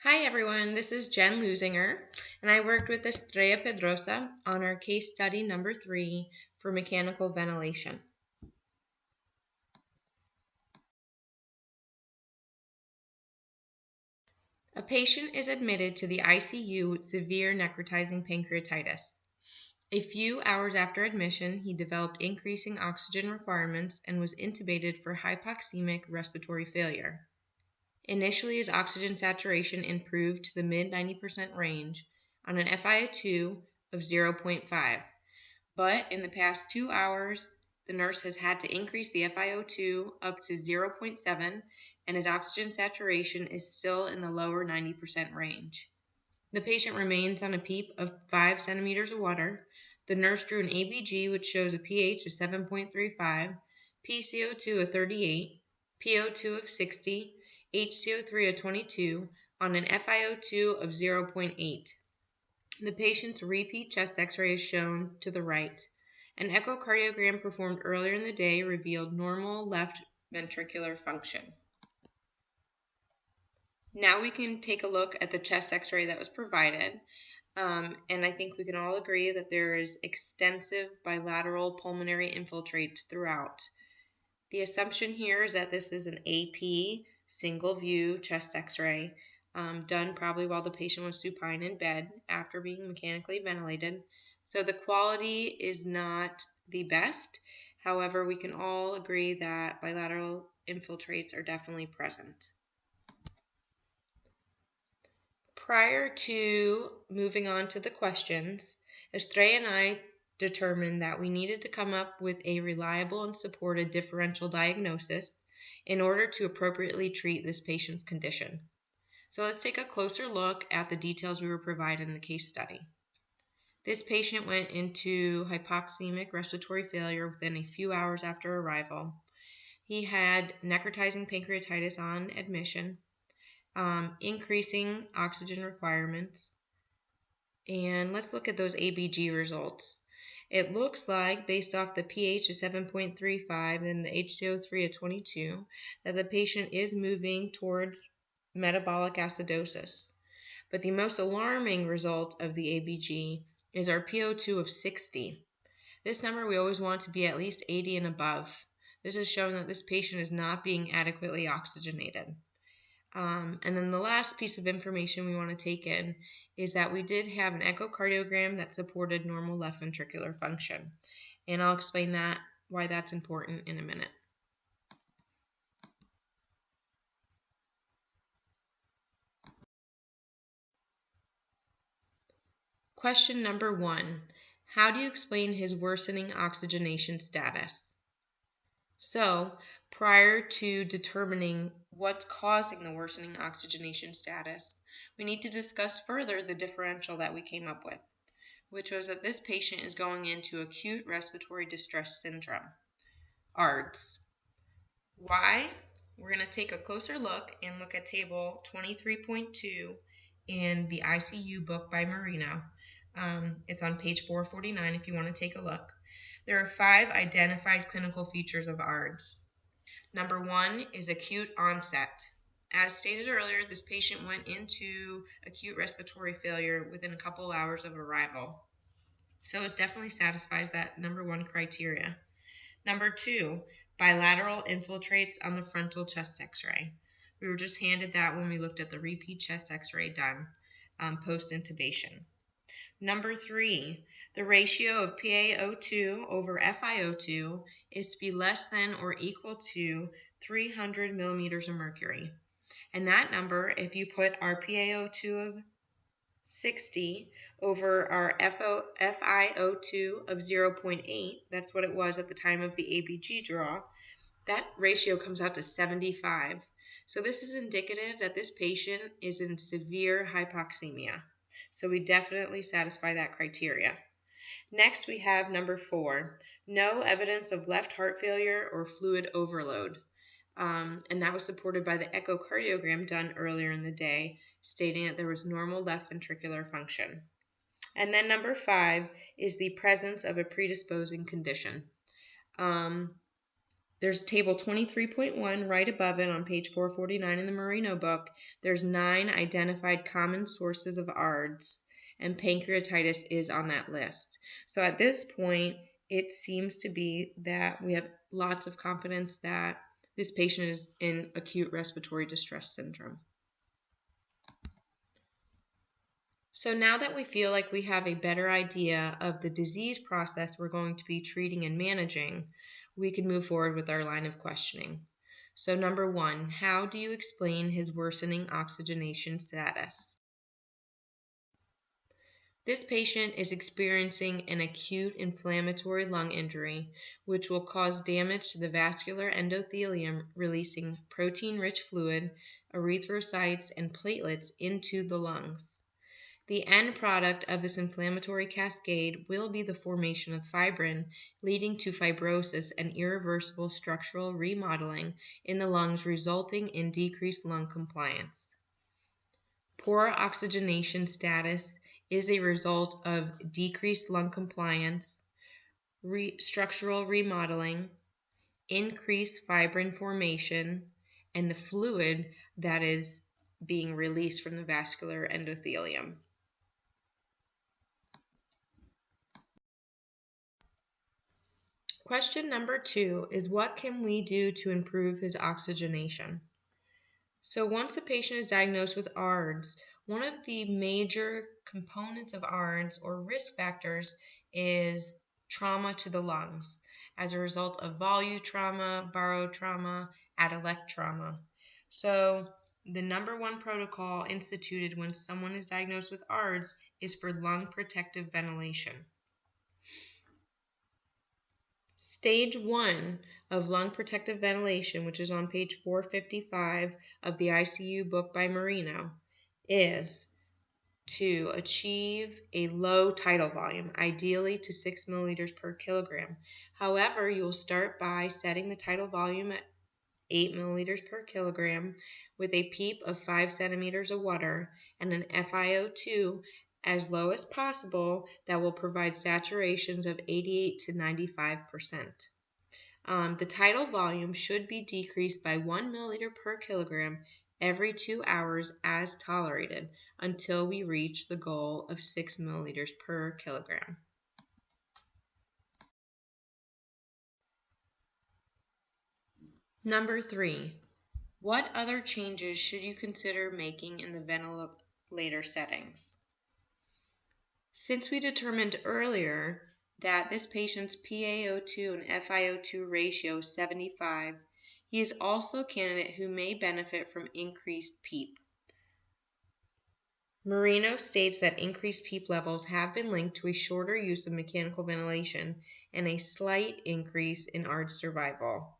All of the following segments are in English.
Hi everyone, this is Jen Lusinger, and I worked with Estrella Pedrosa on our case study number 3 for mechanical ventilation. A patient is admitted to the ICU with severe necrotizing pancreatitis. A few hours after admission, he developed increasing oxygen requirements and was intubated for hypoxemic respiratory failure. Initially, his oxygen saturation improved to the mid 90% range on an FiO2 of 0.5. But in the past 2 hours, the nurse has had to increase the FiO2 up to 0.7, and his oxygen saturation is still in the lower 90% range. The patient remains on a PEEP of 5 centimeters of water. The nurse drew an ABG, which shows a pH of 7.35, PCO2 of 38, PO2 of 60, HCO3 of 22, on an FiO2 of 0.8. The patient's repeat chest x-ray is shown to the right. An echocardiogram performed earlier in the day revealed normal left ventricular function. Now we can take a look at the chest x-ray that was provided, and I think we can all agree that there is extensive bilateral pulmonary infiltrates throughout. The assumption here is that this is an AP single view chest x-ray, done probably while the patient was supine in bed after being mechanically ventilated. So the quality is not the best. However, we can all agree that bilateral infiltrates are definitely present. Prior to moving on to the questions, Estrella and I determined that we needed to come up with a reliable and supported differential diagnosis in order to appropriately treat this patient's condition. So let's take a closer look at the details we were provided in the case study. This patient went into hypoxemic respiratory failure within a few hours after arrival. He had necrotizing pancreatitis on admission, increasing oxygen requirements, and let's look at those ABG results. It looks like, based off the pH of 7.35 and the HCO3 of 22, that the patient is moving towards metabolic acidosis. But the most alarming result of the ABG is our PO2 of 60. This number we always want to be at least 80 and above. This is showing that this patient is not being adequately oxygenated. And then the last piece of information we want to take in is that we did have an echocardiogram that supported normal left ventricular function. And I'll explain why that's important in a minute. Question number 1. How do you explain his worsening oxygenation status? So, prior to determining what's causing the worsening oxygenation status, we need to discuss further the differential that we came up with, which was that this patient is going into acute respiratory distress syndrome, ARDS. Why? We're going to take a closer look and look at table 23.2 in the ICU book by Marino. It's on page 449 if you want to take a look. There are 5 identified clinical features of ARDS. Number 1 is acute onset. As stated earlier, this patient went into acute respiratory failure within a couple of hours of arrival. So it definitely satisfies that number 1 criteria. Number 2, bilateral infiltrates on the frontal chest x-ray. We were just handed that when we looked at the repeat chest x-ray done post-intubation. Number 3, the ratio of PaO2 over FiO2 is to be less than or equal to 300 millimeters of mercury. And that number, if you put our PaO2 of 60 over our FiO2 of 0.8, that's what it was at the time of the ABG draw, that ratio comes out to 75. So this is indicative that this patient is in severe hypoxemia. So we definitely satisfy that criteria. Next, we have number 4, no evidence of left heart failure or fluid overload. And that was supported by the echocardiogram done earlier in the day, stating that there was normal left ventricular function. And then number 5 is the presence of a predisposing condition. There's table 23.1 right above it on page 449 in the Marino book. There's 9 identified common sources of ARDS, and pancreatitis is on that list. So at this point, it seems to be that we have lots of confidence that this patient is in acute respiratory distress syndrome. So now that we feel like we have a better idea of the disease process we're going to be treating and managing, we can move forward with our line of questioning. So number 1, how do you explain his worsening oxygenation status? This patient is experiencing an acute inflammatory lung injury, which will cause damage to the vascular endothelium, releasing protein-rich fluid, erythrocytes, and platelets into the lungs. The end product of this inflammatory cascade will be the formation of fibrin, leading to fibrosis and irreversible structural remodeling in the lungs, resulting in decreased lung compliance. Poor oxygenation status is a result of decreased lung compliance, structural remodeling, increased fibrin formation, and the fluid that is being released from the vascular endothelium. Question number 2 is, what can we do to improve his oxygenation? So once a patient is diagnosed with ARDS, one of the major components of ARDS or risk factors is trauma to the lungs as a result of volute trauma, barotrauma, Adaleckt trauma. So the number 1 protocol instituted when someone is diagnosed with ARDS is for lung protective ventilation. Stage 1 of lung protective ventilation, which is on page 455 of the ICU book by Marino, is to achieve a low tidal volume, ideally to 6 milliliters per kilogram. However, you will start by setting the tidal volume at 8 milliliters per kilogram with a PEEP of 5 centimeters of water and an FiO2 as low as possible that will provide saturations of 88 to 95%. The tidal volume should be decreased by 1 milliliter per kilogram every 2 hours as tolerated until we reach the goal of 6 milliliters per kilogram. Number 3, what other changes should you consider making in the ventilator settings? Since we determined earlier that this patient's PaO2 and FiO2 ratio is 75, he is also a candidate who may benefit from increased PEEP. Marino states that increased PEEP levels have been linked to a shorter use of mechanical ventilation and a slight increase in ARDS survival.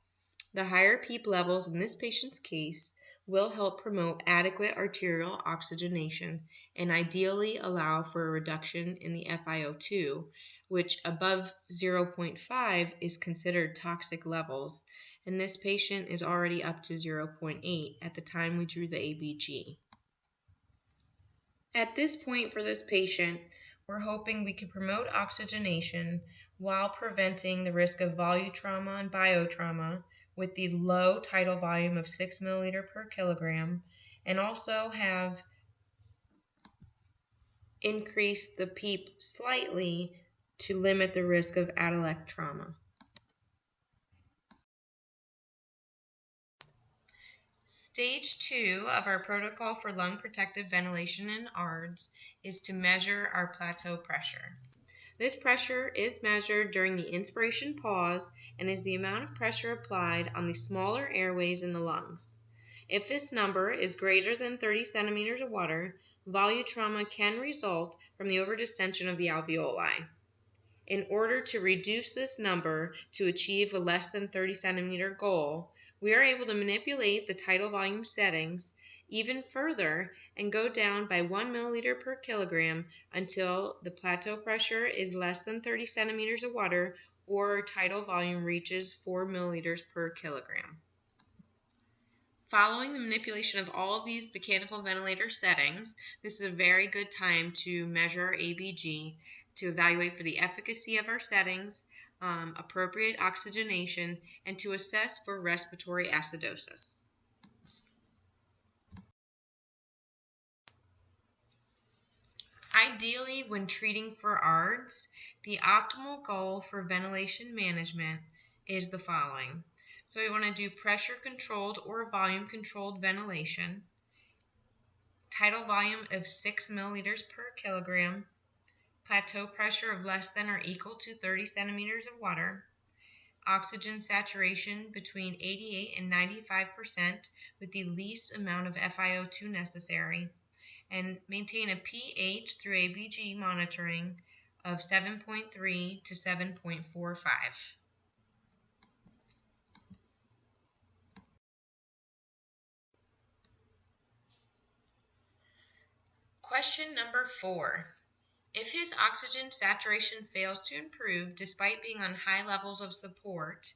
The higher PEEP levels in this patient's case will help promote adequate arterial oxygenation and ideally allow for a reduction in the FiO2, which above 0.5 is considered toxic levels, and this patient is already up to 0.8 at the time we drew the ABG. At this point for this patient, we're hoping we can promote oxygenation while preventing the risk of volute trauma and biotrauma with the low tidal volume of 6 milliliter per kilogram, and also have increased the PEEP slightly to limit the risk of Adaleckt trauma. Stage 2 of our protocol for lung protective ventilation in ARDS is to measure our plateau pressure. This pressure is measured during the inspiration pause and is the amount of pressure applied on the smaller airways in the lungs. If this number is greater than 30 centimeters of water, volute trauma can result from the overdistension of the alveoli. In order to reduce this number to achieve a less than 30 centimeter goal, we are able to manipulate the tidal volume settings even further and go down by 1 milliliter per kilogram until the plateau pressure is less than 30 centimeters of water or tidal volume reaches 4 milliliters per kilogram. Following the manipulation of all of these mechanical ventilator settings, this is a very good time to measure our ABG to evaluate for the efficacy of our settings, appropriate oxygenation, and to assess for respiratory acidosis. Ideally, when treating for ARDS, the optimal goal for ventilation management is the following. So we want to do pressure-controlled or volume-controlled ventilation, tidal volume of 6 milliliters per kilogram, plateau pressure of less than or equal to 30 centimeters of water, oxygen saturation between 88 and 95% with the least amount of FiO2 necessary, and maintain a pH through ABG monitoring of 7.3 to 7.45. Question number 4. If his oxygen saturation fails to improve despite being on high levels of support,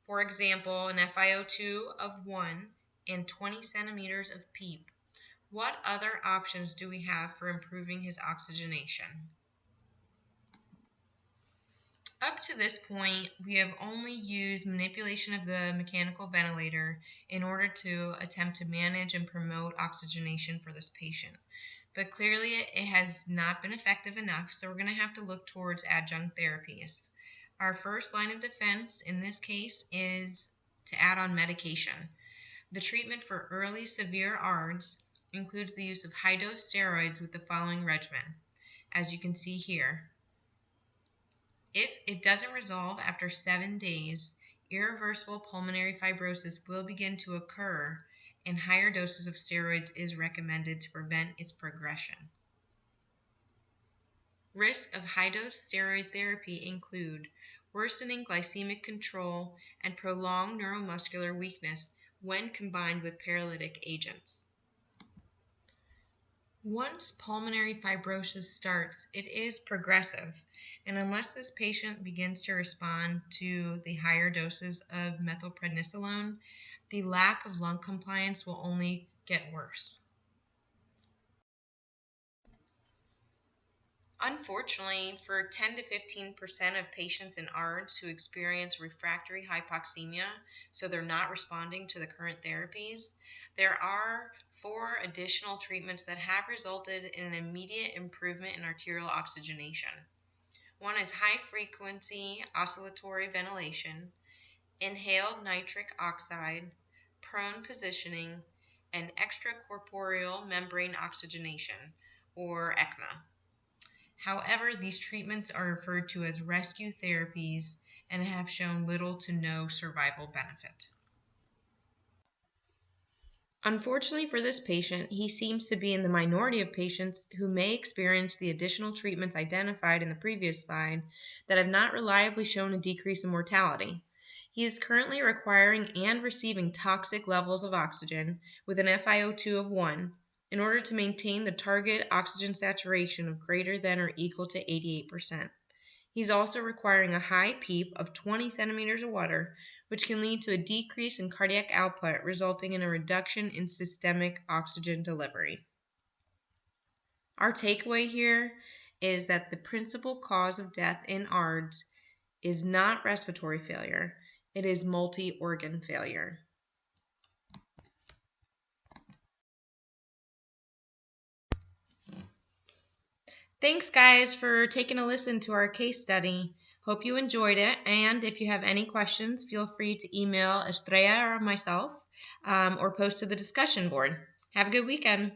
for example, an FiO2 of 1 and 20 centimeters of PEEP, what other options do we have for improving his oxygenation? Up to this point, we have only used manipulation of the mechanical ventilator in order to attempt to manage and promote oxygenation for this patient. But clearly it has not been effective enough, so we're going to have to look towards adjunct therapies. Our first line of defense in this case is to add on medication. The treatment for early severe ARDS includes the use of high-dose steroids with the following regimen, as you can see here. If it doesn't resolve after 7 days, irreversible pulmonary fibrosis will begin to occur, and higher doses of steroids is recommended to prevent its progression. Risks of high-dose steroid therapy include worsening glycemic control and prolonged neuromuscular weakness when combined with paralytic agents. Once pulmonary fibrosis starts, it is progressive, and unless this patient begins to respond to the higher doses of methylprednisolone, the lack of lung compliance will only get worse. Unfortunately, for 10 to 15% of patients in ARDS who experience refractory hypoxemia, so they're not responding to the current therapies, there are 4 additional treatments that have resulted in an immediate improvement in arterial oxygenation. One is high-frequency oscillatory ventilation, inhaled nitric oxide, prone positioning, and extracorporeal membrane oxygenation, or ECMO. However, these treatments are referred to as rescue therapies and have shown little to no survival benefit. Unfortunately for this patient, he seems to be in the minority of patients who may experience the additional treatments identified in the previous slide that have not reliably shown a decrease in mortality. He is currently requiring and receiving toxic levels of oxygen with an FiO2 of 1 in order to maintain the target oxygen saturation of greater than or equal to 88%. He's also requiring a high PEEP of 20 centimeters of water, which can lead to a decrease in cardiac output, resulting in a reduction in systemic oxygen delivery. Our takeaway here is that the principal cause of death in ARDS is not respiratory failure, it is multi-organ failure. Thanks, guys, for taking a listen to our case study. Hope you enjoyed it, and if you have any questions, feel free to email Estrella or myself, or post to the discussion board. Have a good weekend.